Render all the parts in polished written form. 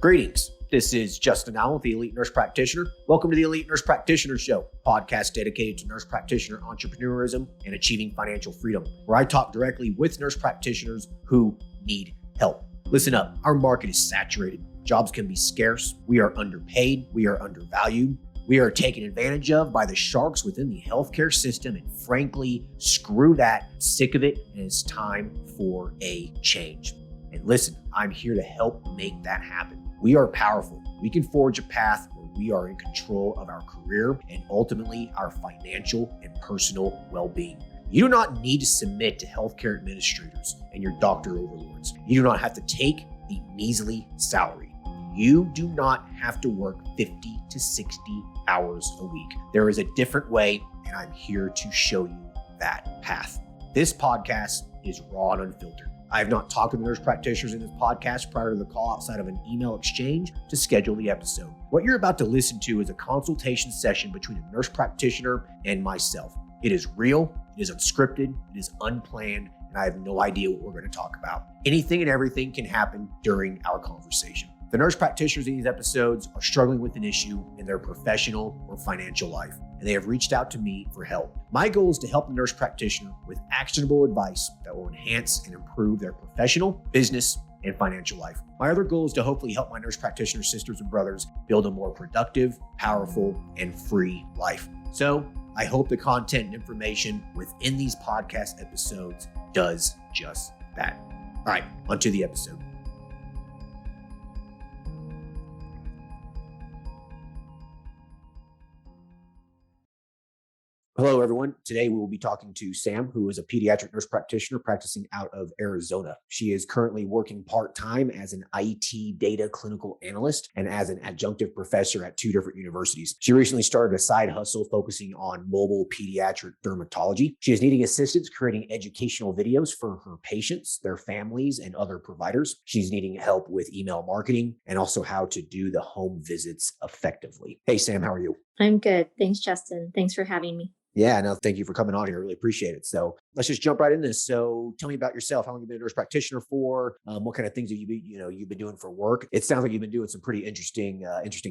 Greetings. This is Justin Allen with the Elite Nurse Practitioner. Welcome to the Elite Nurse Practitioner Show, podcast dedicated to nurse practitioner entrepreneurism and achieving financial freedom, where I talk directly with nurse practitioners who need help. Listen up, our market is saturated. Jobs can be scarce. We are underpaid. We are undervalued. We are taken advantage of by the sharks within the healthcare system, and frankly, screw that. I'm sick of it, and it's time for a change. And listen, I'm here to help make that happen. We are powerful. We can forge a path where we are in control of our career and ultimately our financial and personal well-being. You do not need to submit to healthcare administrators and your doctor overlords. You do not have to take a measly salary. You do not have to work 50 to 60 hours a week. There is a different way, and I'm here to show you that path. This podcast is raw and unfiltered. I have not talked to the nurse practitioners in this podcast prior to the call outside of an email exchange to schedule the episode. What you're about to listen to is a consultation session between a nurse practitioner and myself. It is real, it is unscripted, it is unplanned, and I have no idea what we're going to talk about. Anything and everything can happen during our conversation. The nurse practitioners in these episodes are struggling with an issue in their professional or financial life, and they have reached out to me for help. My goal is to help the nurse practitioner with actionable advice that will enhance and improve their professional, business, and financial life. My other goal is to hopefully help my nurse practitioner sisters and brothers build a more productive, powerful, and free life. So I hope the content and information within these podcast episodes does just that. All right, onto the episode. Hello, everyone. Today, we will be talking to Sam, who is a pediatric nurse practitioner practicing out of Arizona. She is currently working part-time as an IT data clinical analyst and as an adjunctive professor at 2 different universities. She recently started a side hustle focusing on mobile pediatric dermatology. She is needing assistance creating educational videos for her patients, their families, and other providers. She's needing help with email marketing and also how to do the home visits effectively. Hey, Sam, how are you? I'm good. Thanks, Justin. Thanks for having me. Yeah, no, thank you for coming on here. I really appreciate it. So let's just jump right in this. So tell me about yourself. How long have you been a nurse practitioner for? What kind of things have you've been doing for work? It sounds like you've been doing some pretty interesting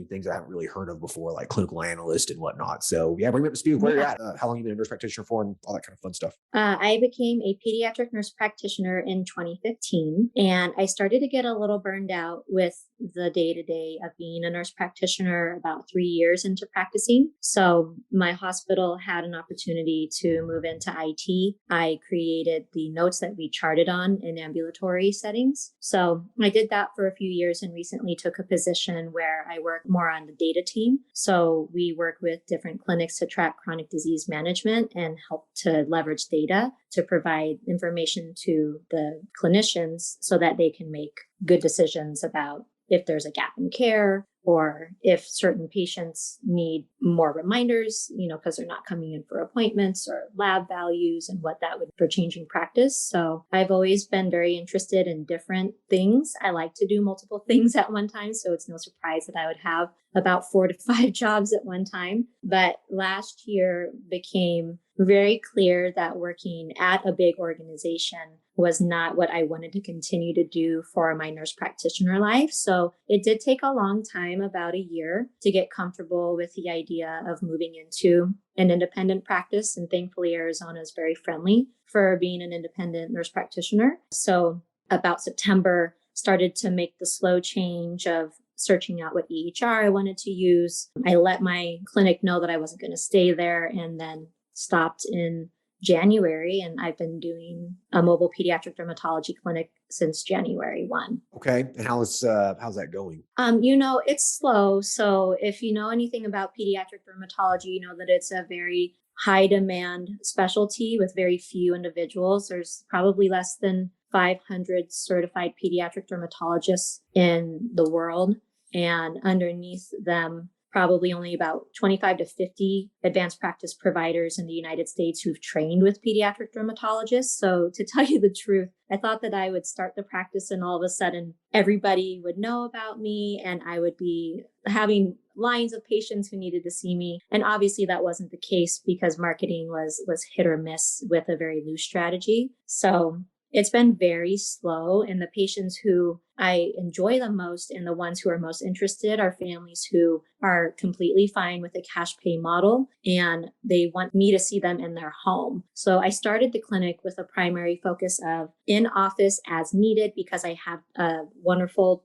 things I haven't really heard of before, like clinical analyst and whatnot. So yeah, bring me up to speed with where you're at. How long have you been a nurse practitioner for and all that kind of fun stuff? I became a pediatric nurse practitioner in 2015, and I started to get a little burned out with the day-to-day of being a nurse practitioner about 3 years into practicing. So my hospital had an opportunity to move into IT. I created the notes that we charted on in ambulatory settings. So I did that for a few years and recently took a position where I work more on the data team. So we work with different clinics to track chronic disease management and help to leverage data to provide information to the clinicians so that they can make good decisions about if there's a gap in care or if certain patients need more reminders, because they're not coming in for appointments or lab values and what that would for changing practice. So I've always been very interested in different things. I like to do multiple things at one time. So it's no surprise that I would have about 4 to 5 jobs at one time. But last year became very clear that working at a big organization was not what I wanted to continue to do for my nurse practitioner life. So it did take a long time, about a year, to get comfortable with the idea of moving into an independent practice. And thankfully, Arizona is very friendly for being an independent nurse practitioner. So about September, started to make the slow change of searching out what EHR I wanted to use. I let my clinic know that I wasn't going to stay there and then stopped in January, and I've been doing a mobile pediatric dermatology clinic since January 1. Okay. And how's that going? It's slow. So if you know anything about pediatric dermatology, you know that it's a very high demand specialty with very few individuals. There's probably less than 500 certified pediatric dermatologists in the world. And underneath them, probably only about 25 to 50 advanced practice providers in the United States who've trained with pediatric dermatologists. So to tell you the truth, I thought that I would start the practice and all of a sudden everybody would know about me and I would be having lines of patients who needed to see me. And obviously that wasn't the case because marketing was hit or miss with a very loose strategy. So It's been very slow. And the patients who I enjoy the most and the ones who are most interested are families who are completely fine with a cash pay model and they want me to see them in their home. So I started the clinic with a primary focus of in office as needed because I have a wonderful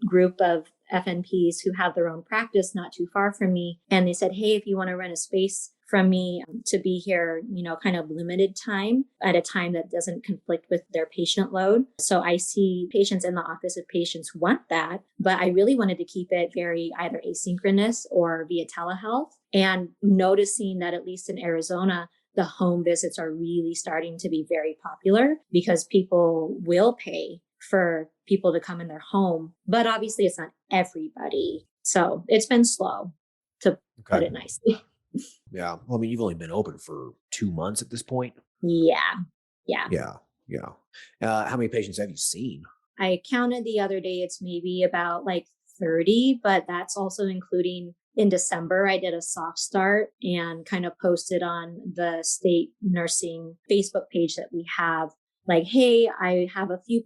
group of FNPs who have their own practice not too far from me. And they said, hey, if you want to rent a space from me to be here, kind of limited time at a time that doesn't conflict with their patient load. So I see patients in the office if patients want that, but I really wanted to keep it very either asynchronous or via telehealth, and noticing that at least in Arizona, the home visits are really starting to be very popular because people will pay for people to come in their home, but obviously it's not everybody. So it's been slow, to put it nicely. Yeah. Well, I mean, you've only been open for 2 months at this point. Yeah. Yeah. Yeah. How many patients have you seen? I counted the other day, it's maybe about like 30, but that's also including in December, I did a soft start and kind of posted on the state nursing Facebook page that we have. Like, hey, I have a few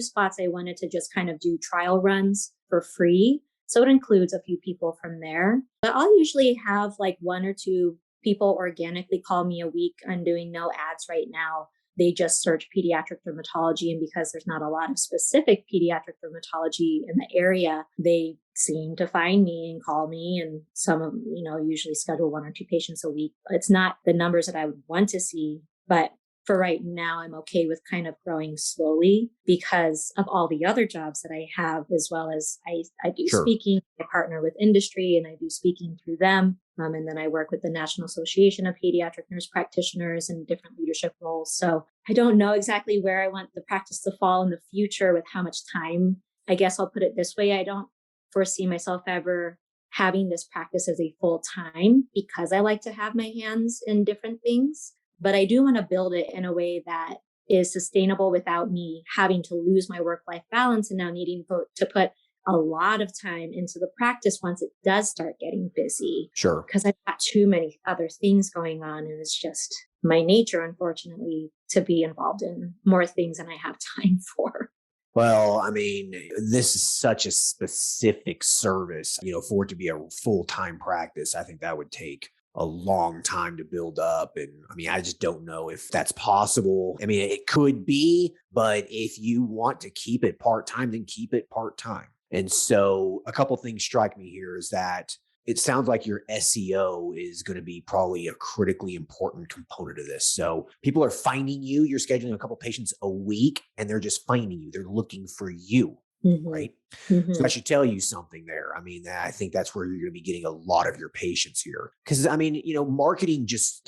spots I wanted to just kind of do trial runs for free. So it includes a few people from there. But I'll usually have like one or two people organically call me a week. I'm doing no ads right now. They just search pediatric dermatology. And because there's not a lot of specific pediatric dermatology in the area, they seem to find me and call me. And some of them, usually schedule one or two patients a week. It's not the numbers that I would want to see, but for right now, I'm okay with kind of growing slowly because of all the other jobs that I have, as well as I do speaking. I partner with industry and I do speaking through them. And then I work with the National Association of Pediatric Nurse Practitioners in different leadership roles. So I don't know exactly where I want the practice to fall in the future with how much time. I guess I'll put it this way. I don't foresee myself ever having this practice as a full time because I like to have my hands in different things. But I do want to build it in a way that is sustainable without me having to lose my work-life balance and now needing to put a lot of time into the practice once it does start getting busy. Sure. Because I've got too many other things going on. And it's just my nature, unfortunately, to be involved in more things than I have time for. Well, I mean, this is such a specific service, for it to be a full-time practice. I think that would take a long time to build up. And I mean, I just don't know if that's possible. I mean, it could be, but if you want to keep it part-time, then keep it part-time. And so a couple things strike me here is that it sounds like your SEO is going to be probably a critically important component of this. So people are finding you, you're scheduling a couple patients a week and they're just finding you. They're looking for you. Mm-hmm. Right. Mm-hmm. So I should tell you something there. I mean, I think that's where you're going to be getting a lot of your patients here. Because I mean, marketing just,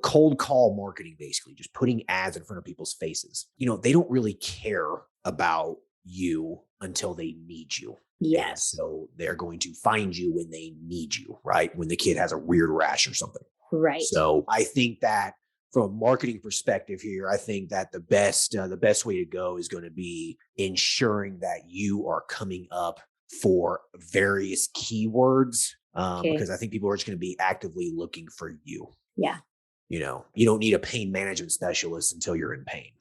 cold call marketing, basically just putting ads in front of people's faces. They don't really care about you until they need you. Yes. And so they're going to find you when they need you, right? When the kid has a weird rash or something. Right. So I think that from a marketing perspective here, I think that the best way to go is going to be ensuring that you are coming up for various keywords because I think people are just going to be actively looking for you. Yeah. You don't need a pain management specialist until you're in pain.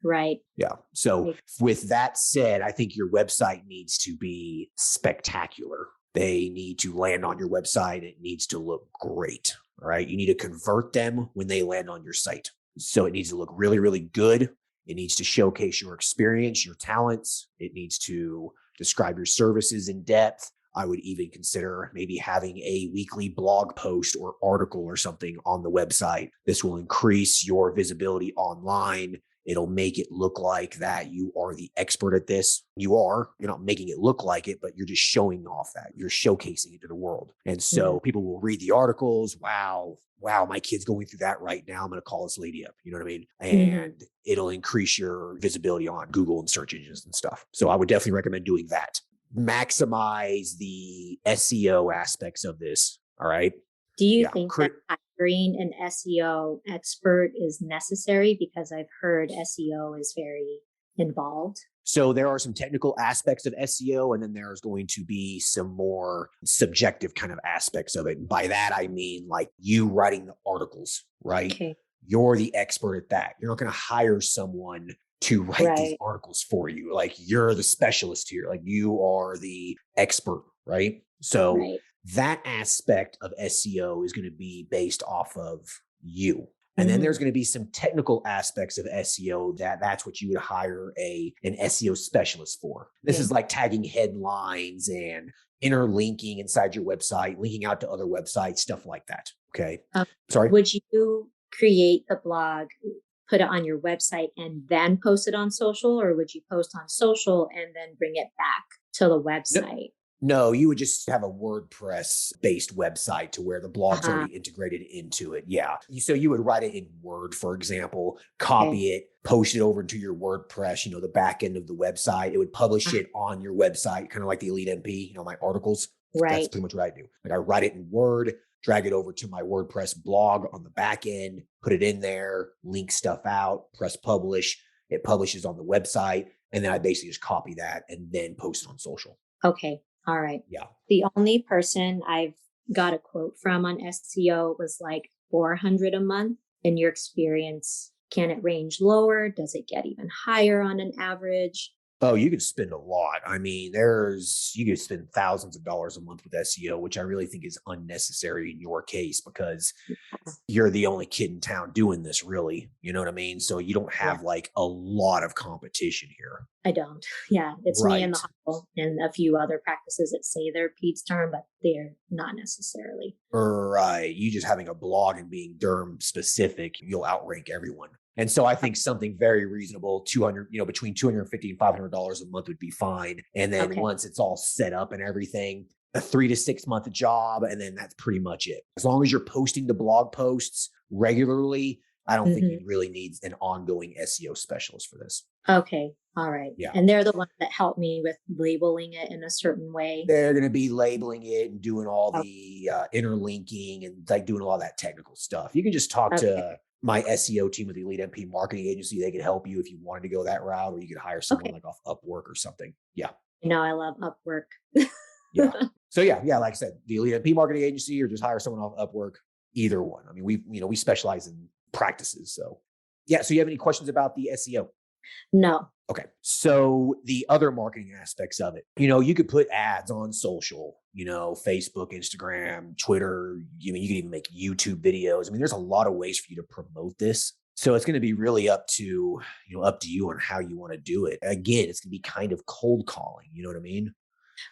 Right. Yeah. So with that said, I think your website needs to be spectacular. They need to land on your website. It needs to look great. All right. You need to convert them when they land on your site. So it needs to look really, really good. It needs to showcase your experience, your talents. It needs to describe your services in depth. I would even consider maybe having a weekly blog post or article or something on the website. This will increase your visibility online. It'll make it look like that you are the expert at this. You're not making it look like it, but you're just showing off that. You're showcasing it to the world. And so people will read the articles. Wow, my kid's going through that right now. I'm going to call this lady up. You know what I mean? And it'll increase your visibility on Google and search engines and stuff. So I would definitely recommend doing that. Maximize the SEO aspects of this. All right. Do you think that hiring an SEO expert is necessary? Because I've heard SEO is very involved. So there are some technical aspects of SEO, and then there's going to be some more subjective kind of aspects of it. And by that, I mean like you writing the articles, right? Okay. you're the expert at that. You're not going to hire someone to write these Right. articles for you. Like you're the specialist here. Like you are the expert, right? So Right. that aspect of SEO is going to be based off of you. And then there's Hmm. going to be some technical aspects of SEO that's what you would hire an SEO specialist for. This Yeah. is like tagging headlines and interlinking inside your website, linking out to other websites, stuff like that. Okay. Um, Sorry. would you create the blog, put it on your website, and then post it on social, or would you post on social and then bring it back to the No, website? no, you would just have a WordPress based website to where the blog's Uh-huh. already integrated into it. Yeah. So you would write it in Word, for example, Okay. copy it, post it over into your WordPress, the back end of the website. It would publish Uh, it on your website, kind of like the Elite MP, my articles. That's right. pretty much what I do. Like I write it in Word, drag it over to my WordPress blog on the back end, put it in there, link stuff out, press publish. It publishes on the website. And then I basically just copy that and then post it on social. Okay. All right. Yeah. The only person I've got a quote from on SEO was like 400 a month. In your experience, can it range lower? Does it get even higher on an average? Oh, you could spend a lot. I mean, you could spend thousands of dollars a month with SEO, which I really think is unnecessary in your case because you're the only kid in town doing this, really. You know what I mean? So you don't Yeah, have like a lot of competition here. I don't. Yeah, it's me and the Right. hospital and a few other practices that say they're PEDS term, but they're not necessarily. Right. You just having a blog and being derm specific, you'll outrank everyone. And so I think something very reasonable, 200, between 250 and $500 a month would be fine. And then Okay. once it's all set up and everything, a 3 to 6 month job, and then that's pretty much it. As long as you're posting the blog posts regularly, I don't think Hmm. you really need an ongoing SEO specialist for this. Okay. All right. Yeah. And they're the ones that help me with labeling it in a certain way. They're going to be labeling it and doing all Oh, the interlinking and like doing all that technical stuff. You can just talk okay. to my SEO team with the Elite MP marketing agency. They could help you if you wanted to go that route, or you could hire someone Okay. like off Upwork or something. Yeah. I love Upwork. Yeah. So yeah, like I said, the Elite MP marketing agency, or just hire someone off Upwork, either one. I mean, we specialize in practices. So yeah. So you have any questions about the SEO? No. Okay. So the other marketing aspects of it, you could put ads on social, Facebook, Instagram, Twitter. You could even make YouTube videos. I mean, there's a lot of ways for you to promote this. So it's going to be really up to you on how you want to do it. Again, it's going to be kind of cold calling. You know what I mean?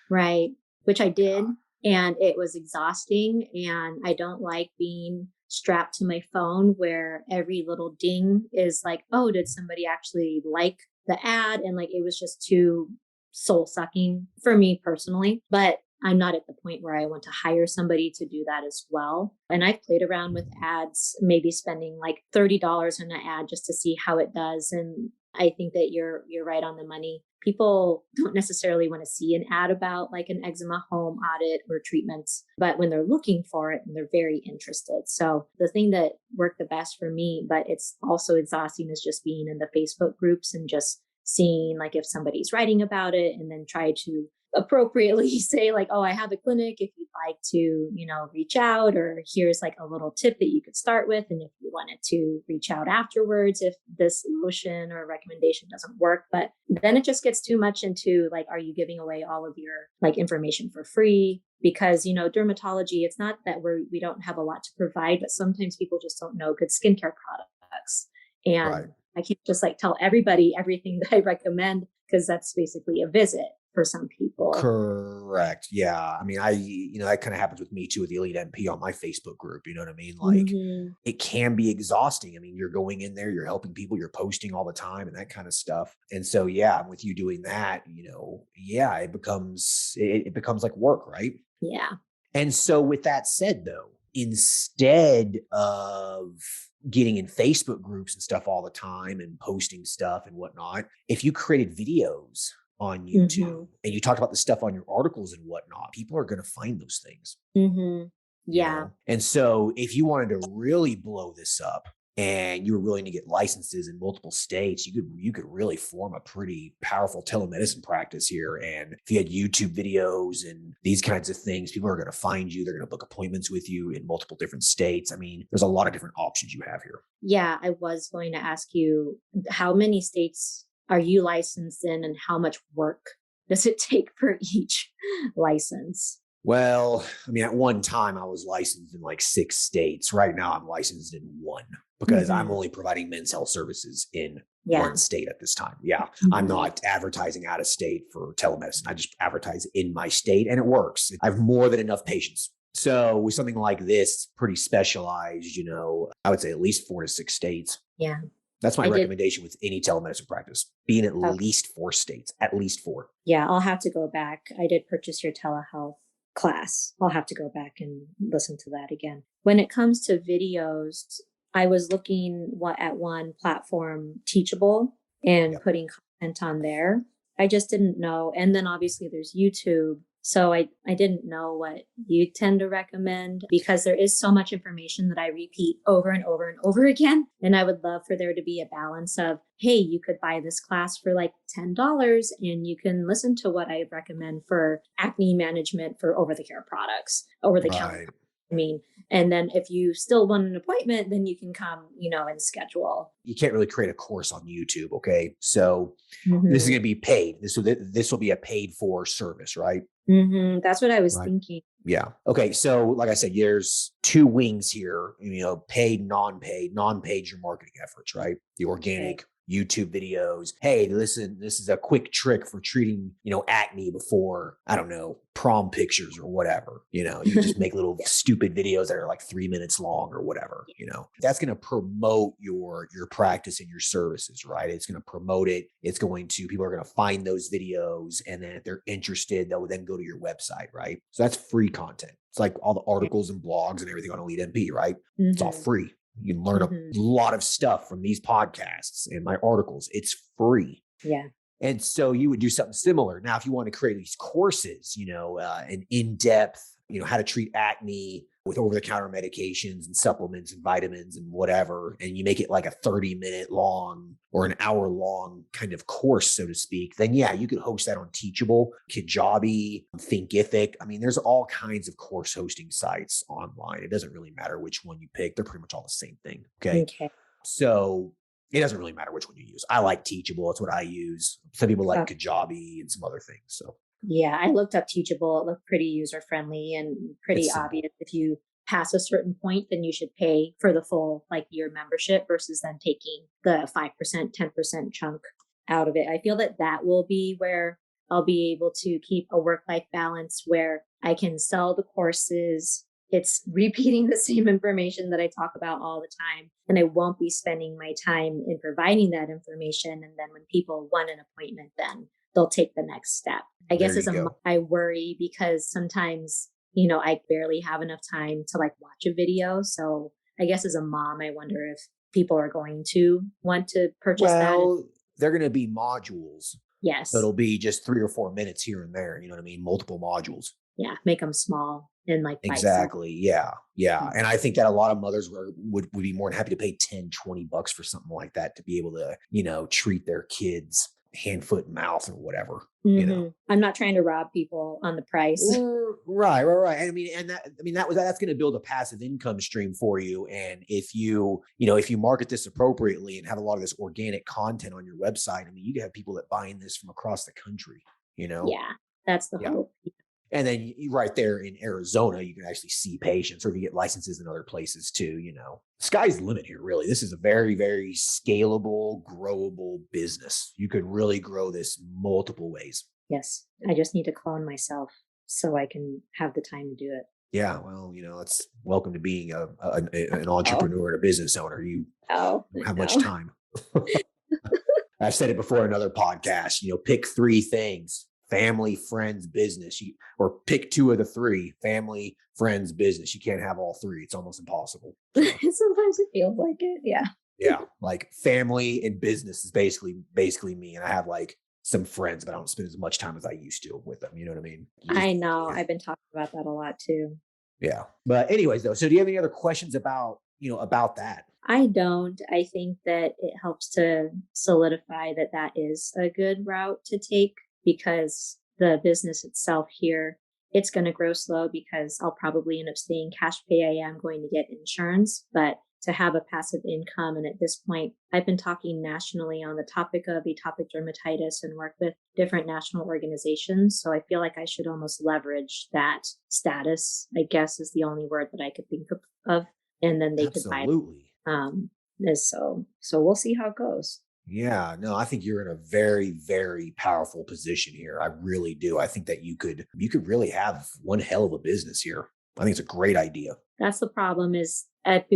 Right. Which I did. Yeah. And it was exhausting. And I don't like being strapped to my phone where every little ding is like, oh, did somebody actually like the ad? And like, it was just too soul sucking for me personally. But I'm not at the point where I want to hire somebody to do that as well. And I've played around with ads, maybe spending like $30 on an ad just to see how it does. And I think that you're right on the money. People don't necessarily want to see an ad about like an eczema home audit or treatments, but when they're looking for it and they're very interested. So the thing that worked the best for me, but it's also exhausting, is just being in the Facebook groups and just seeing like if somebody's writing about it and then try to appropriately say like, oh, I have a clinic if you'd like to, reach out, or here's like a little tip that you could start with. And if you wanted to reach out afterwards, if this lotion or recommendation doesn't work, but then it just gets too much into like, are you giving away all of your like information for free? Because, dermatology, it's not that we don't have a lot to provide, but sometimes people just don't know good skincare products. And Right. I can't just like tell everybody everything that I recommend, because that's basically a visit for some people. Correct. Yeah. I mean, that kind of happens with me too with the Elite MP on my Facebook group. You know what I mean? Like Hmm. it can be exhausting. I mean, you're going in there, you're helping people, you're posting all the time and that kind of stuff. And so, yeah, with you doing that, yeah, it becomes like work, right? Yeah. And so with that said though, instead of getting in Facebook groups and stuff all the time and posting stuff and whatnot, if you created videos on YouTube Hmm. and you talked about the stuff on your articles and whatnot, people are going to find those things, Hmm. Yeah. And so if you wanted to really blow this up, and you were willing to get licenses in multiple states, you could really form a pretty powerful telemedicine practice here. And if you had YouTube videos and these kinds of things, people are going to find you. They're going to book appointments with you in multiple different states. I mean, there's a lot of different options you have here. Yeah, I was going to ask you, how many states are you licensed in and how much work does it take for each license? Well, I mean, at one time I was licensed in like 6 states. Right now I'm licensed in 1 because I'm only providing men's health services in Yeah. 1 state at this time. Yeah. I'm not advertising out of state for telemedicine. I just advertise in my state and it works. I have more than enough patients. So with something like this, pretty specialized, I would say at least 4 to 6 states. Yeah. That's my I did. recommendation with any telemedicine practice, be in at Okay. least 4 states, at least 4. Yeah, I'll have to go back. I did purchase your telehealth class. I'll have to go back and listen to that again. When it comes to videos, I was looking at one platform, Teachable, and Yep. putting content on there. I just didn't know. And then obviously there's YouTube. So I didn't know what you tend to recommend because there is so much information that I repeat over and over and over again. And I would love for there to be a balance of, hey, you could buy this class for like $10 and you can listen to what I recommend for acne management for over-the-counter products, over-the-counter. Right. I mean, and then if you still want an appointment, then you can come, and schedule. You can't really create a course on YouTube. Okay. So this is going to be paid. This will be a paid for service, right? That's what I was Right. thinking. Yeah. Okay. So like I said, there's 2 wings here, paid, non-paid. Non-paid, your marketing efforts, right? The organic YouTube videos. Hey, listen, this is a quick trick for treating, acne before, I don't know, prom pictures or whatever. You can just make little stupid videos that are like 3 minutes long or whatever, That's going to promote your practice and your services, right? It's going to promote it. People are going to find those videos. And then if they're interested, they'll then go to your website, right? So that's free content. It's like all the articles and blogs and everything on Elite MP, right? It's all free. You can learn a lot of stuff from these podcasts and my articles. It's free. Yeah. And so you would do something similar. Now, if you want to create these courses, an in-depth, how to treat acne with over-the-counter medications and supplements and vitamins and whatever, and you make it like a 30-minute long or an hour long kind of course, so to speak, then yeah, you could host that on Teachable, Kajabi, Thinkific. I mean, there's all kinds of course hosting sites online. It doesn't really matter which one you pick. They're pretty much all the same thing. Okay. So it doesn't really matter which one you use. I like Teachable. It's what I use. Some people like Kajabi and some other things. So yeah, I looked up Teachable. It looked pretty user friendly and pretty obvious. If you pass a certain point, then you should pay for the full year membership versus then taking the 5%, 10% chunk out of it. I feel that will be where I'll be able to keep a work-life balance where I can sell the courses. It's repeating the same information that I talk about all the time. And I won't be spending my time in providing that information. And then when people want an appointment, then they'll take the next step. I guess as a mom, I worry because sometimes, I barely have enough time to watch a video. So I guess as a mom, I wonder if people are going to want to purchase that. Well, they're going to be modules. Yes. So it'll be just 3 or 4 minutes here and there. You know what I mean? Multiple modules. Yeah. Make them small and exactly. Yeah. Yeah. And I think that a lot of mothers would be more than happy to pay $10-$20 for something like that to be able to, treat their kids hand, foot, and mouth or whatever. I'm not trying to rob people on the price. Right. And that's going to build a passive income stream for you. And if you market this appropriately and have a lot of this organic content on your website, you can have people that buying this from across the country, Yeah, that's the hope. And then right there in Arizona, you can actually see patients, or if you get licenses in other places too, sky's the limit here, really. This is a very, very scalable, growable business. You could really grow this multiple ways. Yes. I just need to clone myself so I can have the time to do it. Yeah. Well, it's welcome to being an entrepreneur and a business owner. You don't have much time. I've said it before in another podcast, pick 3 things. Family, friends, business, or pick 2 of the 3, family, friends, business. You can't have all 3. It's almost impossible. Sometimes it feels like it. Yeah. Yeah. Like family and business is basically me. And I have some friends, but I don't spend as much time as I used to with them. You know what I mean? I know. I've been talking about that a lot too. Yeah. But anyways, though, so do you have any other questions about that? I don't. I think that it helps to solidify that that is a good route to take because the business itself here, it's going to grow slow because I'll probably end up staying cash pay. I am going to get insurance, but to have a passive income. And at this point, I've been talking nationally on the topic of atopic dermatitis and work with different national organizations. So I feel like I should almost leverage that status, I guess is the only word that I could think of. And then they could buy Absolutely. so we'll see how it goes. Yeah, no, I think you're in a very, very powerful position here. I really do. I think that you could really have one hell of a business here. I think it's a great idea. That's the problem is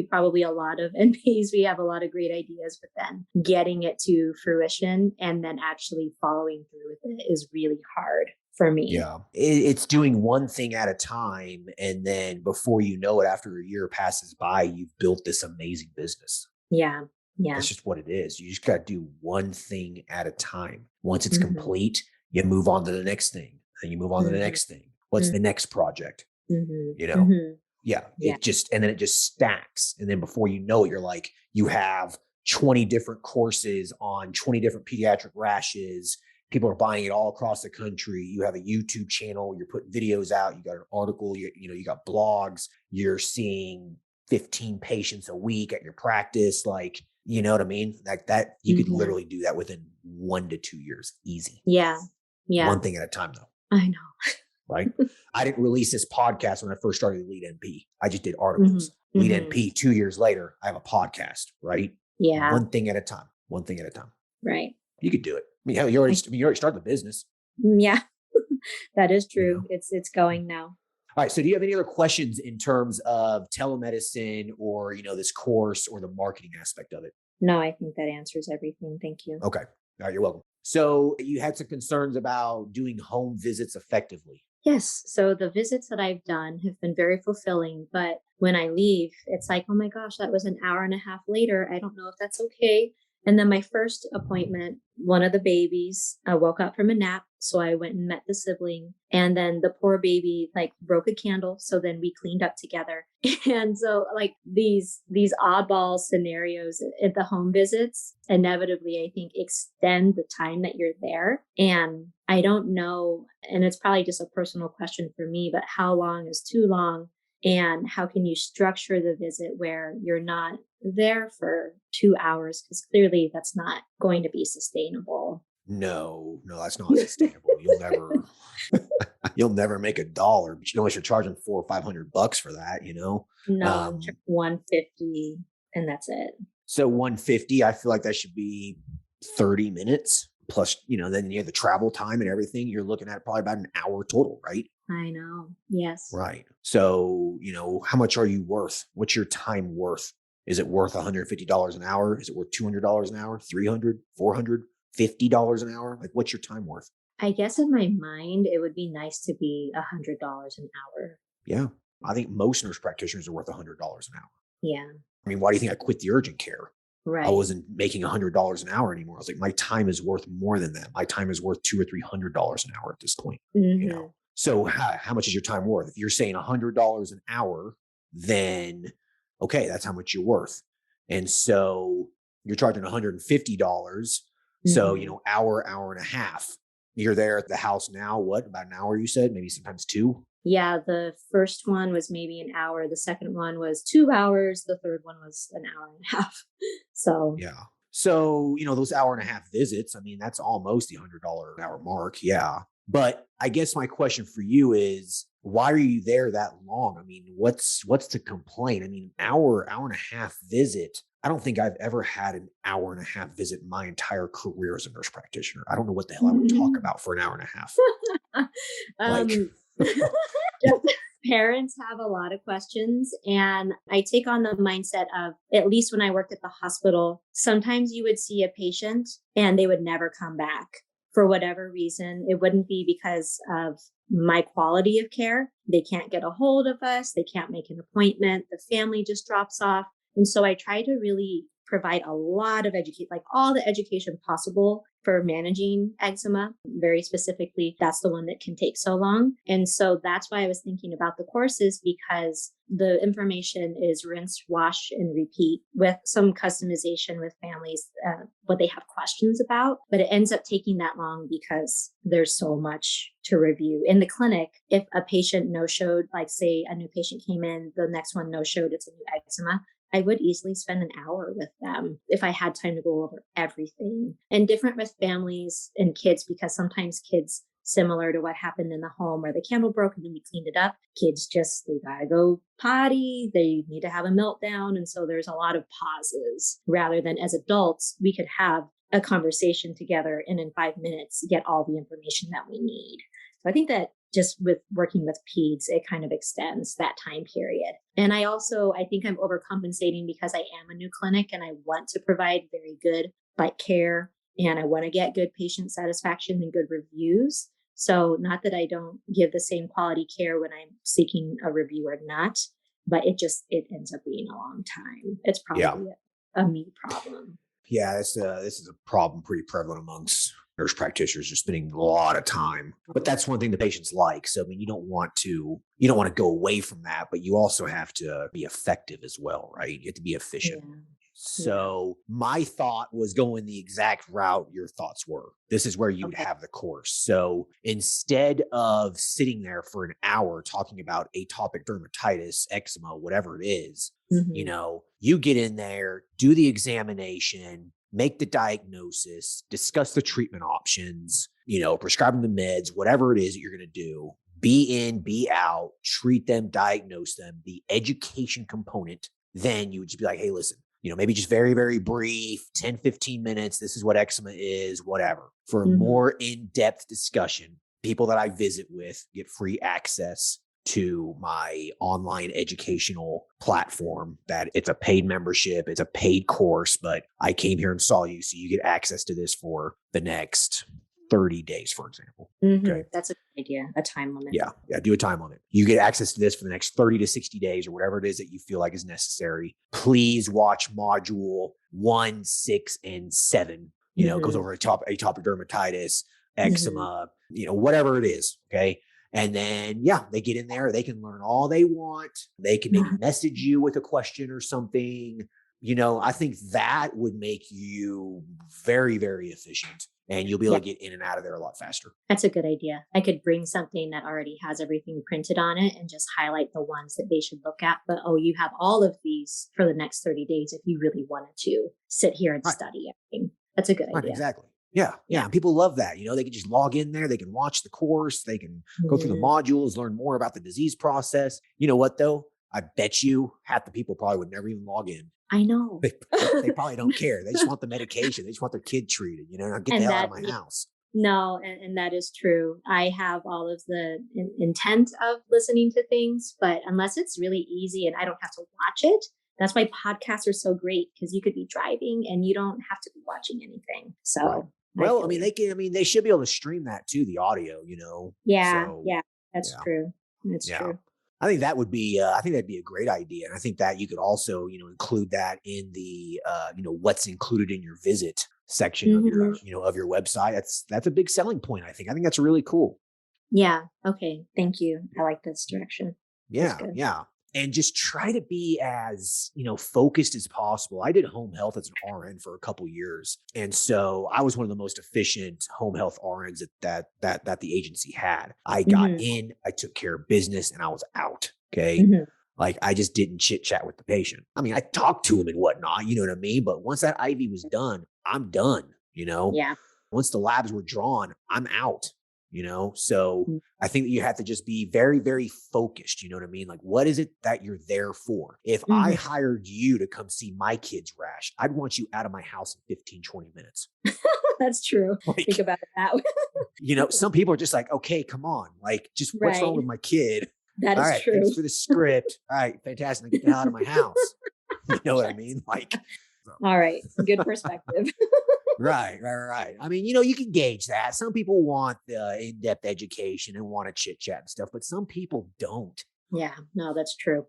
probably a lot of NPs, we have a lot of great ideas, but then getting it to fruition and then actually following through with it is really hard for me. Yeah. It's doing one thing at a time. And then before you know it, after a year passes by, you've built this amazing business. Yeah. Yeah. That's just what it is. You just got to do one thing at a time. Once it's Mm-hmm. complete, you move on to the next thing. And you move on to the Mm-hmm. next thing. What's the next project? Mm-hmm. You know? Mm-hmm. Yeah. Yeah. And then it just stacks. And then before you know it, you're like, you have 20 different courses on 20 different pediatric rashes. People are buying it all across the country. You have a YouTube channel. You're putting videos out. You got an article. You got blogs. You're seeing 15 patients a week at your practice. Like, you know what I mean? Like that, you could literally do that within 1 to 2 years. Easy. Yeah. Yeah. One thing at a time, though. I know. Right? I didn't release this podcast when I first started Lead NP. I just did articles. Lead NP, 2 years later, I have a podcast, right? Yeah. One thing at a time. One thing at a time. Right. You could do it. I mean, hell, you already started the business. Yeah. That is true. It's going now. All right. So do you have any other questions in terms of telemedicine or, this course or the marketing aspect of it? No, I think that answers everything. Thank you. Okay. All right. You're welcome. So you had some concerns about doing home visits effectively. Yes. So the visits that I've done have been very fulfilling. But when I leave, it's like, oh my gosh, that was an hour and a half later. I don't know if that's okay. And then my first appointment, one of the babies woke up from a nap. So I went and met the sibling. And then the poor baby like broke a candle. So then we cleaned up together. And so like these oddball scenarios at the home visits inevitably, I think, extend the time that you're there. And I don't know, and it's probably just a personal question for me, but how long is too long? And how can you structure the visit where you're not there for 2 hours? Because clearly that's not going to be sustainable. No, that's not sustainable. You'll never make $1, but unless you're charging $400 or $500 for that, No, $150 and that's it. So $150, I feel like that should be 30 minutes plus, then you have the travel time and everything. You're looking at probably about an hour total, right? I know. Yes. Right. So, how much are you worth? What's your time worth? Is it worth $150 an hour? Is it worth $200 an hour? $300, $400, $50 an hour? Like, what's your time worth? I guess in my mind, it would be nice to be $100 an hour. Yeah. I think most nurse practitioners are worth $100 an hour. Yeah. I mean, why do you think I quit the urgent care? Right. I wasn't making $100 an hour anymore. I was like, my time is worth more than that. My time is worth $200 or $300 an hour at this point. So how much is your time worth? If you're saying $100 an hour, then okay, that's how much you're worth. And so you're charging $150. So, hour and a half. You're there at the house now, what, about an hour, you said? Maybe sometimes 2? Yeah, the first one was maybe an hour. The second one was 2 hours. The third one was an hour and a half. So yeah. So, those hour and a half visits, I mean, that's almost the $100 an hour mark. Yeah. But I guess my question for you is, why are you there that long? I mean, what's to complain? I mean, hour and a half visit. I don't think I've ever had an hour and a half visit my entire career as a nurse practitioner. I don't know what the hell I would talk about for an hour and a half. Parents have a lot of questions, and I take on the mindset of, at least when I worked at the hospital, sometimes you would see a patient and they would never come back for whatever reason. It wouldn't be because of my quality of care. They can't get a hold of us. They can't make an appointment. The family just drops off. And so I try to really provide a lot of education, like all the education possible for managing eczema. Very specifically, that's the one that can take so long. And so that's why I was thinking about the courses, because the information is rinse, wash, and repeat with some customization with families, what they have questions about. But it ends up taking that long because there's so much to review. In the clinic, if a patient no-showed, like say a new patient came in, the next one no-showed, it's a new eczema, I would easily spend an hour with them if I had time to go over everything. And different with families and kids, because sometimes kids, similar to what happened in the home where the candle broke and then we cleaned it up, kids just, they gotta go potty, they need to have a meltdown. And so there's a lot of pauses rather than as adults, we could have a conversation together and in 5 minutes get all the information that we need. So I think that just with working with peds, it kind of extends that time period. And I think I'm overcompensating because I am a new clinic and I want to provide very good care and I want to get good patient satisfaction and good reviews. So not that I don't give the same quality care when I'm seeking a review or not, but it ends up being a long time. It's probably a me problem. Yeah, this is a problem pretty prevalent amongst nurse practitioners. They're spending a lot of time, but that's one thing the patients like. So, I mean, you don't want to go away from that, but you also have to be effective as well, right? You have to be efficient. Yeah. So my thought was going the exact route your thoughts were. This is where you would have the course. So instead of sitting there for an hour talking about atopic dermatitis, eczema, whatever it is, you get in there, do the examination, make the diagnosis, discuss the treatment options, prescribe them the meds, whatever it is that you're going to do. Be in, be out, treat them, diagnose them. The education component, then you would just be like, hey, listen, maybe just very, very brief, 10, 15 minutes. This is what eczema is, whatever. For a more in-depth discussion, people that I visit with get free access to my online educational platform. That it's a paid membership. It's a paid course, but I came here and saw you. So you get access to this for the next 30 days, for example. Okay. That's a good idea. A time limit. Yeah. Do a time limit. You get access to this for the next 30 to 60 days or whatever it is that you feel like is necessary. Please watch module 1, 6, and 7. It goes over atopic dermatitis, eczema, whatever it is. Okay. And then, they get in there. They can learn all they want. They can maybe message you with a question or something. I think that would make you very, very efficient. And you'll be able to get in and out of there a lot faster. That's a good idea. I could bring something that already has everything printed on it and just highlight the ones that they should look at. But, you have all of these for the next 30 days if you really wanted to sit here and study everything. That's a good idea. Exactly. Yeah. And people love that. They can just log in there. They can watch the course. They can go through the modules, learn more about the disease process. You know what, though? I bet you half the people probably would never even log in. I know. They probably don't care. They just want the medication. They just want their kid treated, not get the hell out of my house. No, and that is true. I have all of the intent of listening to things, but unless it's really easy and I don't have to watch it, that's why podcasts are so great, because you could be driving and you don't have to be watching anything. So, right. Well, they should be able to stream that too, the audio, Yeah. So, that's true. That's true. I think that would be, that'd be a great idea. And I think that you could also, include that in the, what's included in your visit section of your website. That's a big selling point. I think that's really cool. Yeah. Okay. Thank you. I like this direction. Yeah. Yeah. And just try to be as, focused as possible. I did home health as an RN for a couple years. And so I was one of the most efficient home health RNs that the agency had. I got in, I took care of business, and I was out. Okay. Like I just didn't chit chat with the patient. I mean, I talked to him and whatnot, you know what I mean? But once that IV was done, I'm done, Yeah. Once the labs were drawn, I'm out. So I think that you have to just be very, very focused. You know what I mean? Like, what is it that you're there for? If I hired you to come see my kids rash, I'd want you out of my house in 15, 20 minutes. That's true. Think about it that way. Some people are just like, okay, come on. Like, just what's wrong with my kid? That is all right, true. Thanks for the script. All right, fantastic. Get the hell out of my house. You know what I mean? Like, all right. Good perspective. Right. I mean, you can gauge that. Some people want the in-depth education and want to chit chat and stuff, but some people don't. Yeah, no, that's true.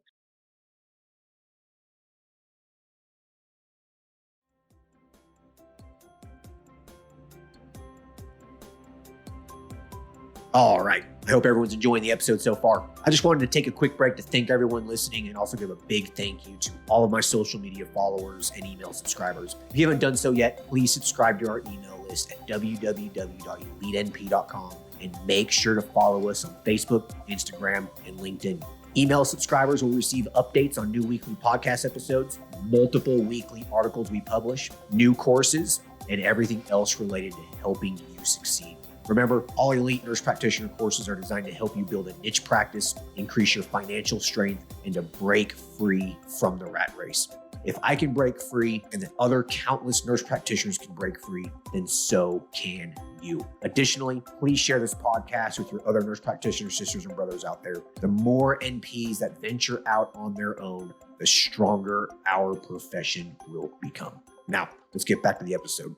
All right. I hope everyone's enjoying the episode so far. I just wanted to take a quick break to thank everyone listening and also give a big thank you to all of my social media followers and email subscribers. If you haven't done so yet, please subscribe to our email list at www.elitenp.com and make sure to follow us on Facebook, Instagram, and LinkedIn. Email subscribers will receive updates on new weekly podcast episodes, multiple weekly articles we publish, new courses, and everything else related to helping you succeed. Remember, all Elite Nurse Practitioner courses are designed to help you build a niche practice, increase your financial strength, and to break free from the rat race. If I can break free and that other countless nurse practitioners can break free, then so can you. Additionally, please share this podcast with your other nurse practitioner sisters and brothers out there. The more NPs that venture out on their own, the stronger our profession will become. Now, let's get back to the episode.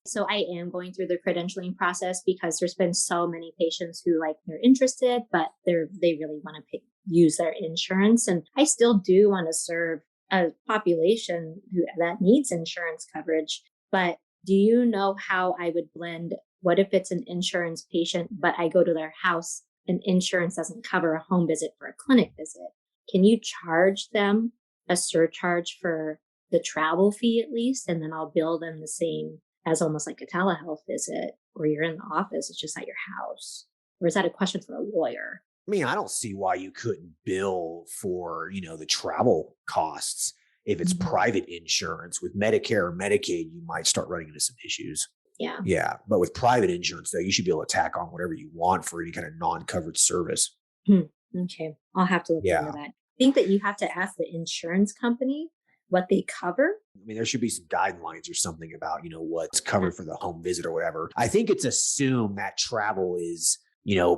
So I am going through the credentialing process because there's been so many patients who they're interested, but they really want to use their insurance. And I still do want to serve a population that needs insurance coverage. But do you know how I would blend? What if it's an insurance patient, but I go to their house and insurance doesn't cover a home visit for a clinic visit? Can you charge them a surcharge for the travel fee at least? And then I'll bill them the same as almost like a telehealth visit, or you're in the office, it's just at your house? Or is that a question for a lawyer? I mean, I don't see why you couldn't bill for, the travel costs if it's private insurance. With Medicare or Medicaid, you might start running into some issues. Yeah. Yeah. But with private insurance, though, you should be able to tack on whatever you want for any kind of non-covered service. Okay. I'll have to look into that. I think that you have to ask the insurance company what they cover. I mean, there should be some guidelines or something about, what's covered for the home visit or whatever. I think it's assumed that travel is,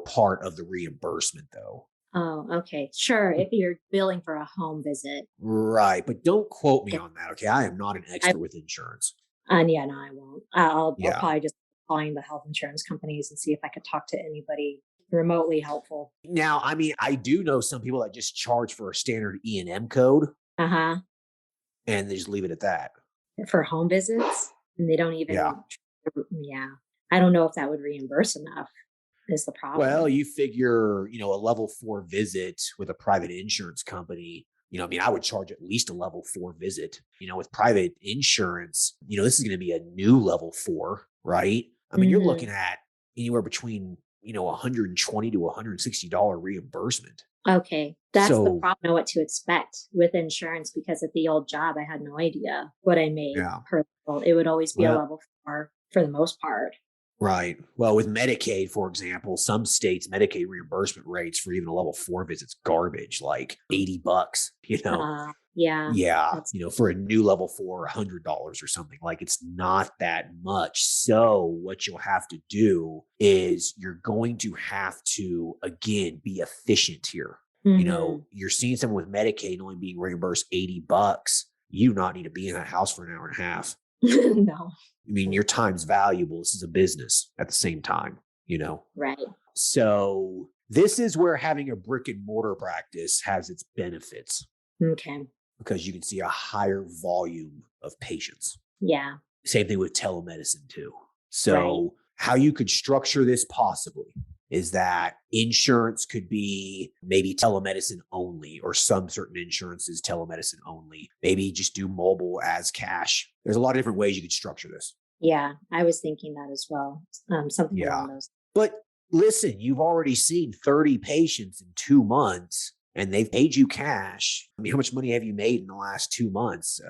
part of the reimbursement though. Oh, okay. Sure. If you're billing for a home visit. Right. But don't quote me on that. Okay. I am not an expert with insurance. Yeah, no, I won't. I'll probably just find the health insurance companies and see if I could talk to anybody remotely helpful. Now, I mean, I do know some people that just charge for a standard E&M code. Uh-huh. And they just leave it at that. For home visits? And they don't even, yeah. I don't know if that would reimburse enough is the problem. Well, you figure, a level 4 visit with a private insurance company, I would charge at least a level 4 visit. With private insurance, this is going to be a new level 4, right? I mean, you're looking at anywhere between, $120 to $160 reimbursement. Okay. That's the problem. I know what to expect with insurance because at the old job, I had no idea what I made per level. It would always be a level 4 for the most part. Right. Well, with Medicaid, for example, some states Medicaid reimbursement rates for even a level 4 visit's garbage, like $80, Yeah. For a new level 4, $100 or something. Like it's not that much. So what you'll have to do is you're going to have to, again, be efficient here. You're seeing someone with Medicaid only being reimbursed $80. You do not need to be in that house for an hour and a half. No. I mean, your time's valuable. This is a business at the same time, Right. So this is where having a brick and mortar practice has its benefits. Okay. Because you can see a higher volume of patients. Yeah. Same thing with telemedicine too. So how you could structure this possibly is that insurance could be maybe telemedicine only, or some certain insurances telemedicine only. Maybe just do mobile as cash. There's a lot of different ways you could structure this. Yeah, I was thinking that as well. Something along those. But listen, you've already seen 30 patients in 2 months. And they've paid you cash. I mean, how much money have you made in the last 2 months?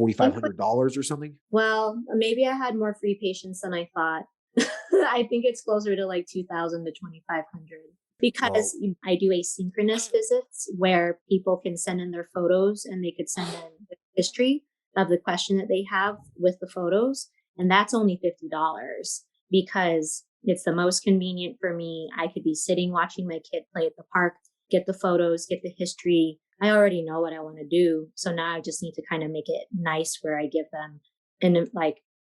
$4,500 or something? Well, maybe I had more free patients than I thought. I think it's closer to like 2,000 to 2,500 because I do asynchronous visits where people can send in their photos and they could send in the history of the question that they have with the photos. And that's only $50 because it's the most convenient for me. I could be sitting watching my kid play at the park, get the photos, get the history. I already know what I want to do. So now I just need to kind of make it nice where I give them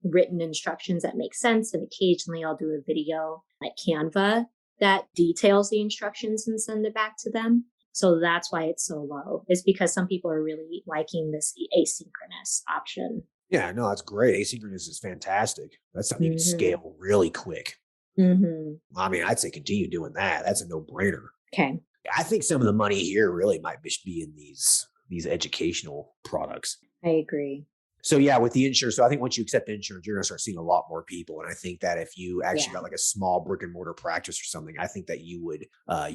written instructions that make sense. And occasionally I'll do a video like Canva that details the instructions and send it back to them. So that's why it's so low, is because some people are really liking this asynchronous option. Yeah, no, that's great. Asynchronous is fantastic. That's something you can Mm-hmm. scale really quick. Mm-hmm. I mean, I'd say continue doing that. That's a no-brainer. Okay. I think some of the money here really might be in these educational products. I agree. So yeah, with the insurance, so I think once you accept insurance, you're going to start seeing a lot more people. And I think that if you actually Yeah. got like a small brick and mortar practice or something, I think that you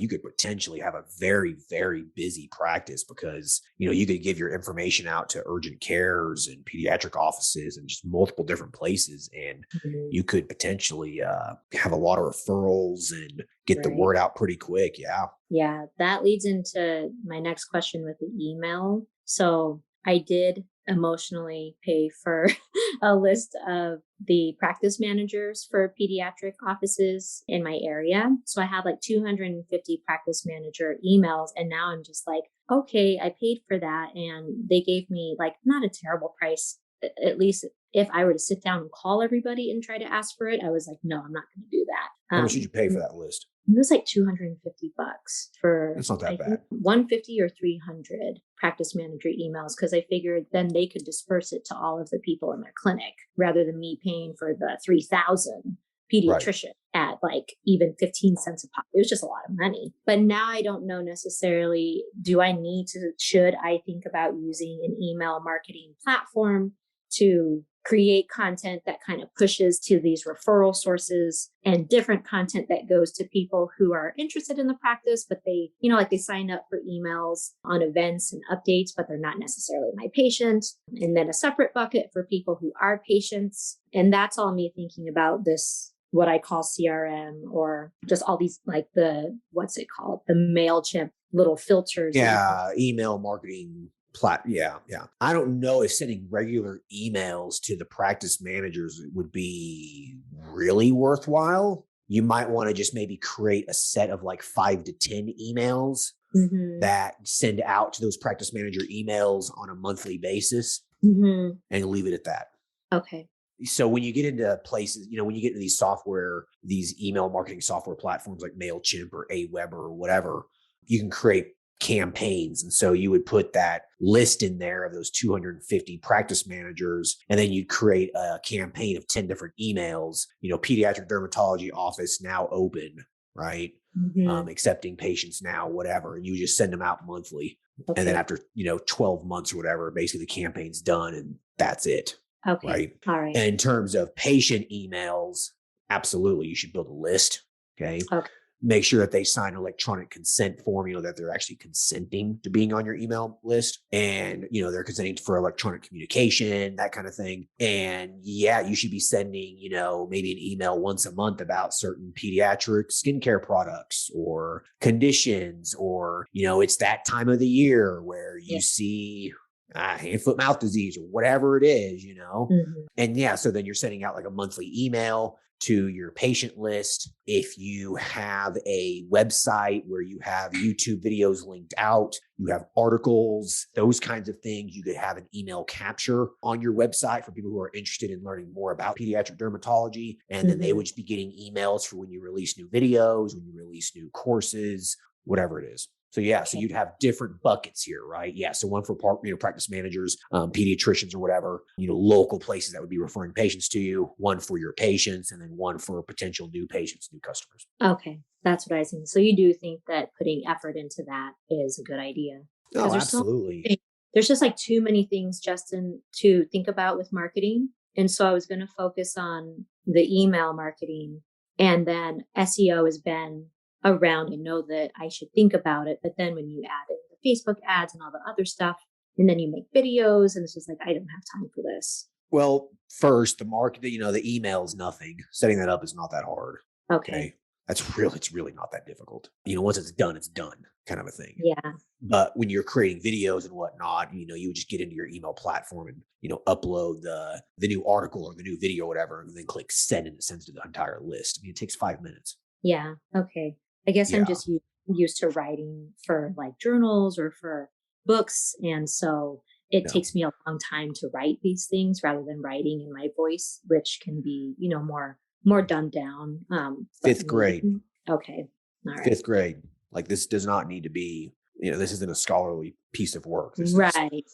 could potentially have a very, very busy practice because, you could give your information out to urgent cares and pediatric offices and just multiple different places. And Mhm. you could potentially have a lot of referrals and get the Right. word out pretty quick. Yeah. Yeah. That leads into my next question with the email. So I did emotionally pay for a list of the practice managers for pediatric offices in my area. So I have like 250 practice manager emails. And now I'm just like, okay, I paid for that. And they gave me like not a terrible price. At least if I were to sit down and call everybody and try to ask for it, I was like, no, I'm not going to do that. How much did you pay for that list? It was like $250 for, It's not that I bad. think, 150 or 300 practice manager emails, because I figured then they could disperse it to all of the people in their clinic rather than me paying for the 3,000 Right. pediatrician at like even 15 cents a pop. It was just a lot of money. But now I don't know necessarily, should I think about using an email marketing platform to create content that kind of pushes to these referral sources and different content that goes to people who are interested in the practice, but they, like they sign up for emails on events and updates, but they're not necessarily my patient. And then a separate bucket for people who are patients. And that's all me thinking about this, what I call CRM, or just all these, like what's it called? The MailChimp little filters. Yeah, email marketing yeah. I don't know if sending regular emails to the practice managers would be really worthwhile. You might want to just maybe create a set of like 5 to 10 emails that send out to those practice manager emails on a monthly basis and leave it at that. Okay. So when you get into places, when you get into these email marketing software platforms like MailChimp or Aweber or whatever, you can create campaigns. And so you would put that list in there of those 250 practice managers, and then you'd create a campaign of 10 different emails, pediatric dermatology office now open, right? Accepting patients now, whatever. And you just send them out monthly. Okay. And then after, 12 months or whatever, basically the campaign's done and that's it. Okay. Right. All right. And in terms of patient emails, absolutely, you should build a list. Okay. Make sure that they sign an electronic consent form, that they're actually consenting to being on your email list, and, they're consenting for electronic communication, that kind of thing. And yeah, you should be sending, maybe an email once a month about certain pediatric skincare products or conditions, or, it's that time of the year where you see hand, foot, mouth disease or whatever it is, And yeah, so then you're sending out like a monthly email to your patient list. If you have a website where you have YouTube videos linked out, you have articles, those kinds of things, you could have an email capture on your website for people who are interested in learning more about pediatric dermatology. And then they would be getting emails for when you release new videos, when you release new courses, whatever it is. So yeah, so you'd have different buckets here, right? Yeah, so one for practice managers, pediatricians or whatever, local places that would be referring patients to you, one for your patients, and then one for potential new patients, new customers. Okay, that's what I was thinking. So you do think that putting effort into that is a good idea? Oh, absolutely. There's just like too many things, Justin, to think about with marketing. And so I was going to focus on the email marketing, and then SEO has been around. I know that I should think about it, but then when you add in the Facebook ads and all the other stuff, and then you make videos, and it's just like, I don't have time for this. Well, first, the email is nothing. Setting that up is not that hard. Okay. It's really not that difficult. Once it's done kind of a thing. Yeah. But when you're creating videos and whatnot, you would just get into your email platform and, upload the new article or the new video or whatever, and then click send, and it sends to the entire list. It takes 5 minutes. Yeah. Okay. I guess I'm just used to writing for like journals or for books. And so it takes me a long time to write these things rather than writing in my voice, which can be, more dumbed down. 5th grade. Okay. All right. 5th grade. Like, this does not need to be This isn't a scholarly piece of work. This is, Right.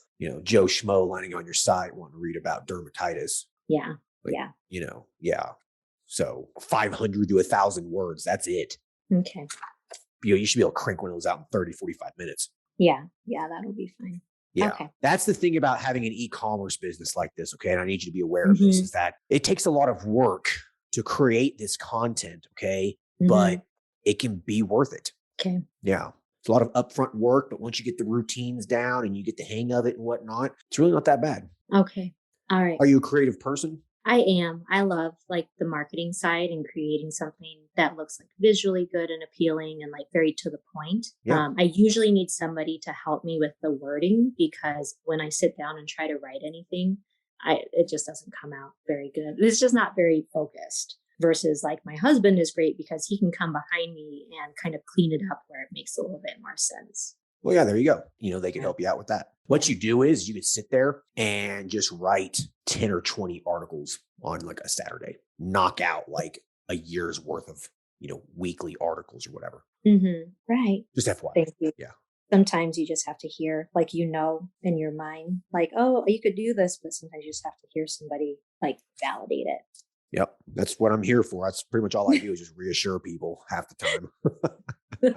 Joe Schmo lining on your side wanting to read about dermatitis. Yeah. Like, Yeah. yeah. So 500 to 1,000 words. That's it. Okay. You should be able to crank one of those out in 30, 45 minutes. Yeah. Yeah. That'll be fine. Yeah. Okay. That's the thing about having an e-commerce business like this. Okay. And I need you to be aware of this, Mm-hmm. is that it takes a lot of work to create this content. Okay. Mm-hmm. But it can be worth it. Okay. Yeah. It's a lot of upfront work, but once you get the routines down and you get the hang of it and whatnot, it's really not that bad. Okay. All right. Are you a creative person? I am. I love like the marketing side and creating something that looks like visually good and appealing and like very to the point. Yeah. I usually need somebody to help me with the wording, because when I sit down and try to write anything, it just doesn't come out very good. It's just not very focused. Versus like my husband is great because he can come behind me and kind of clean it up where it makes a little bit more sense. Well, yeah, there you go. They can help you out with that. What you do is you could sit there and just write 10 or 20 articles on like a Saturday, knock out like a year's worth of, weekly articles or whatever. Mm-hmm. Right. Just FYI. Thank you. Yeah. Sometimes you just have to hear, like, in your mind, like, oh, you could do this, but sometimes you just have to hear somebody like validate it. Yep. That's what I'm here for. That's pretty much all I do is just reassure people half the time.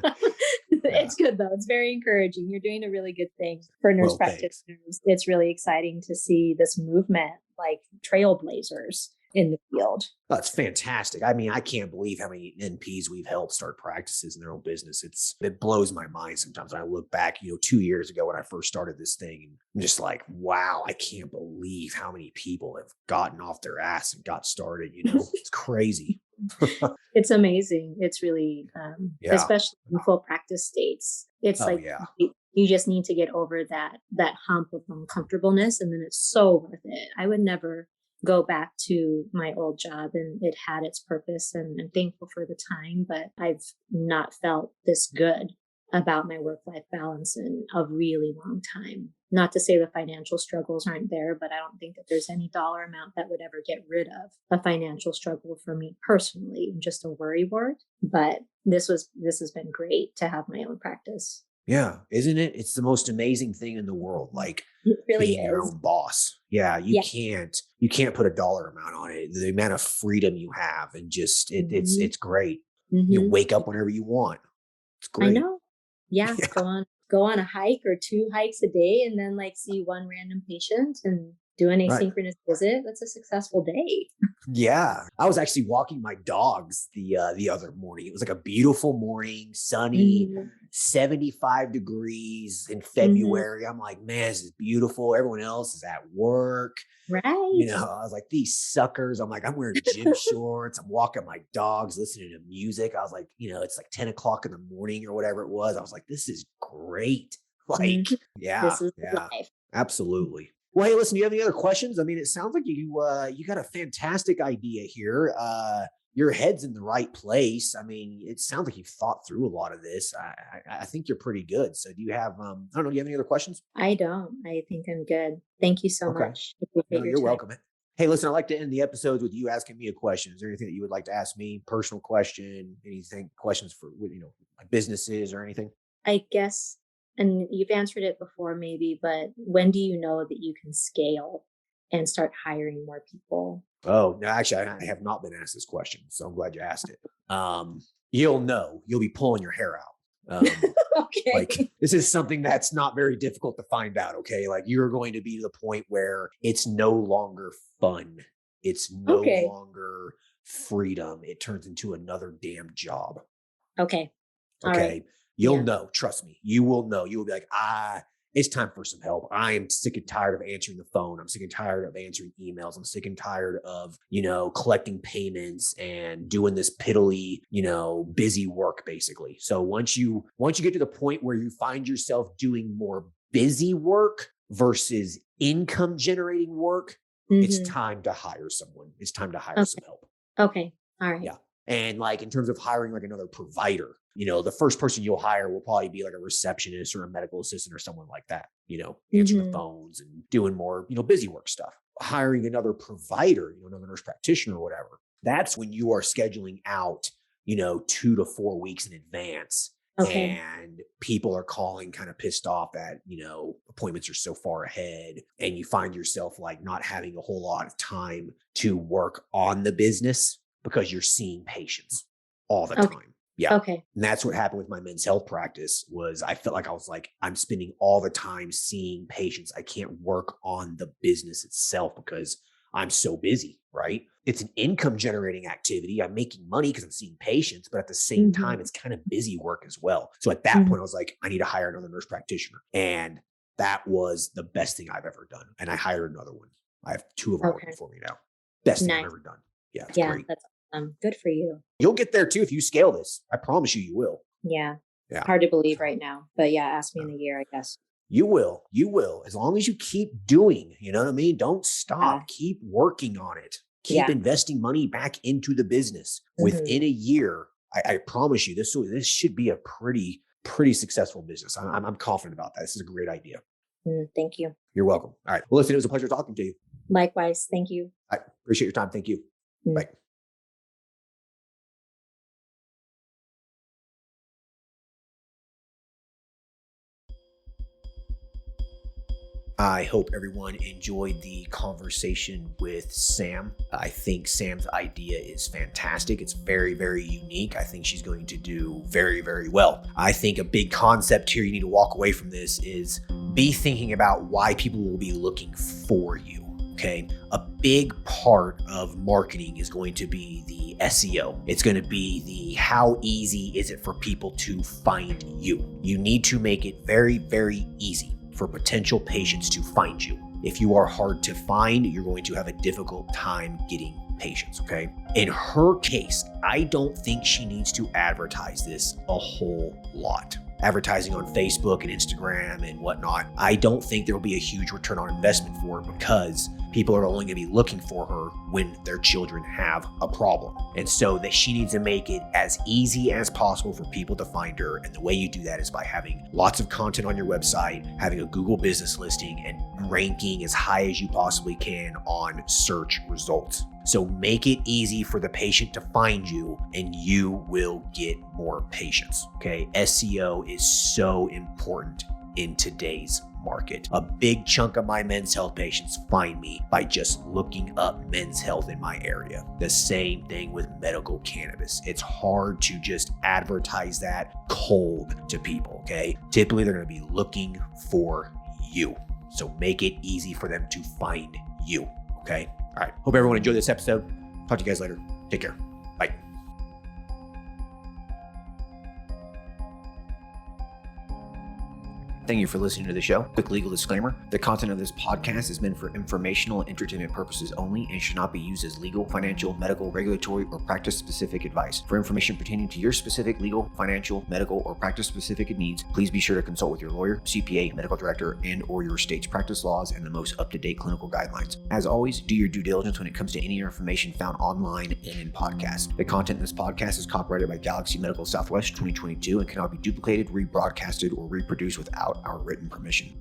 It's good though. It's very encouraging. You're doing a really good thing for nurse practitioners. Thanks. It's really exciting to see this movement, like trailblazers in the field. That's fantastic. I mean, I can't believe how many NPs we've helped start practices in their own business. It blows my mind sometimes. I look back, 2 years ago when I first started this thing, and I'm just like, wow, I can't believe how many people have gotten off their ass and got started. It's crazy. It's amazing. It's really, especially in full practice states. It's you just need to get over that hump of uncomfortableness, and then it's so worth it. I would never go back to my old job, and it had its purpose, and I'm thankful for the time, but I've not felt this good about my work-life balance in a really long time. Not to say the financial struggles aren't there, but I don't think that there's any dollar amount that would ever get rid of a financial struggle for me personally. I'm just a worrywart, but this has been great to have my own practice. Yeah, isn't it? It's the most amazing thing in the world. Like it really being your own boss. Yeah, you can't put a dollar amount on it. The amount of freedom you have, and just it's great. Mm-hmm. You wake up whenever you want. It's great. I know. Yeah. Go on a hike or 2 hikes a day, and then like see one random patient and do an asynchronous visit. That's a successful day. Yeah. I was actually walking my dogs the other morning. It was like a beautiful morning, sunny, 75 degrees in February. I'm like, man, this is beautiful. Everyone else is at work. Right. I was like, these suckers. I'm like, I'm wearing gym shorts. I'm walking my dogs, listening to music. I was like, it's like 10 o'clock in the morning or whatever it was. I was like, this is great. Like, this is life. Absolutely. Well, hey, listen, do you have any other questions? I mean, it sounds like you got a fantastic idea here. Your head's in the right place. I mean, it sounds like you've thought through a lot of this. I think you're pretty good. So do you have, I don't know, do you have any other questions? I don't. I think I'm good. Thank you so much. No, you're welcome. Hey, listen, I like to end the episodes with you asking me a question. Is there anything that you would like to ask me? Personal question, anything, questions for, my businesses or anything? I guess, and you've answered it before maybe, but when do you know that you can scale and start hiring more people? Oh, no, actually, I have not been asked this question, so I'm glad you asked it. You'll know. You'll be pulling your hair out. Okay. Like, this is something that's not very difficult to find out. Okay. Like, you're going to be to the point where it's no longer fun. It's no longer freedom. It turns into another damn job. Okay. Okay. Right. You'll know. Trust me. You will know. You will be like, it's time for some help. I am sick and tired of answering the phone. I'm sick and tired of answering emails. I'm sick and tired of, collecting payments and doing this piddly, busy work basically. So once you get to the point where you find yourself doing more busy work versus income generating work, it's time to hire someone. It's time to hire some help. Okay. All right. Yeah. And like in terms of hiring like another provider, the first person you'll hire will probably be like a receptionist or a medical assistant or someone like that, answering the phones and doing more, busy work stuff. Hiring another provider, another nurse practitioner or whatever. That's when you are scheduling out, 2 to 4 weeks in advance Okay. And people are calling kind of pissed off that, appointments are so far ahead, and you find yourself like not having a whole lot of time to work on the business because you're seeing patients all the Okay. time. Yeah. Okay. And that's what happened with my men's health practice. Was I felt like I was like, I'm spending all the time seeing patients. I can't work on the business itself because I'm so busy, right? It's an income generating activity. I'm making money because I'm seeing patients, but at the same time, it's kind of busy work as well. So at that point, I was like, I need to hire another nurse practitioner. And that was the best thing I've ever done. And I hired another one. I have 2 of them working for me now. Best thing I've Nice. ever done. Yeah, it's Yeah, great. that's awesome. Good for you. You'll get there too if you scale this. I promise you, you will. Yeah. Yeah. Hard to believe right now. But yeah, ask me in a year, I guess. You will. You will. As long as you keep doing, you know what I mean? Don't stop. Keep working on it. Keep investing money back into the business. Within a year, I promise you, this should be a pretty successful business. I'm confident about that. This is a great idea. Thank you. You're welcome. All right. Well, listen, it was a pleasure talking to you. Likewise. Thank you. I appreciate your time. Thank you. Bye. I hope everyone enjoyed the conversation with Sam. I think Sam's idea is fantastic. It's very, very unique. I think she's going to do very, very well. I think a big concept here you need to walk away from this is be thinking about why people will be looking for you. Okay. A big part of marketing is going to be the SEO. It's going to be the how easy is it for people to find you. You need to make it very, very easy for potential patients to find you. If you are hard to find, you're going to have a difficult time getting patients, okay? In her case, I don't think she needs to advertise this a whole lot. Advertising on Facebook and Instagram and whatnot, I don't think there will be a huge return on investment for it because people are only going to be looking for her when their children have a problem. And so that she needs to make it as easy as possible for people to find her. And the way you do that is by having lots of content on your website, having a Google business listing, and ranking as high as you possibly can on search results. So make it easy for the patient to find you and you will get more patients, okay? SEO is so important in today's market. A big chunk of my men's health patients find me by just looking up men's health in my area. The same thing with medical cannabis. It's hard to just advertise that cold to people, okay? Typically, they're going to be looking for you. So make it easy for them to find you, okay? All right. Hope everyone enjoyed this episode. Talk to you guys later. Take care. Bye. Thank you for listening to the show. Quick legal disclaimer. The content of this podcast is meant for informational and entertainment purposes only and should not be used as legal, financial, medical, regulatory, or practice-specific advice. For information pertaining to your specific legal, financial, medical, or practice-specific needs, please be sure to consult with your lawyer, CPA, medical director, and or your state's practice laws and the most up-to-date clinical guidelines. As always, do your due diligence when it comes to any information found online and in podcasts. The content in this podcast is copyrighted by Galaxy Medical Southwest 2022 and cannot be duplicated, rebroadcasted, or reproduced without our written permission.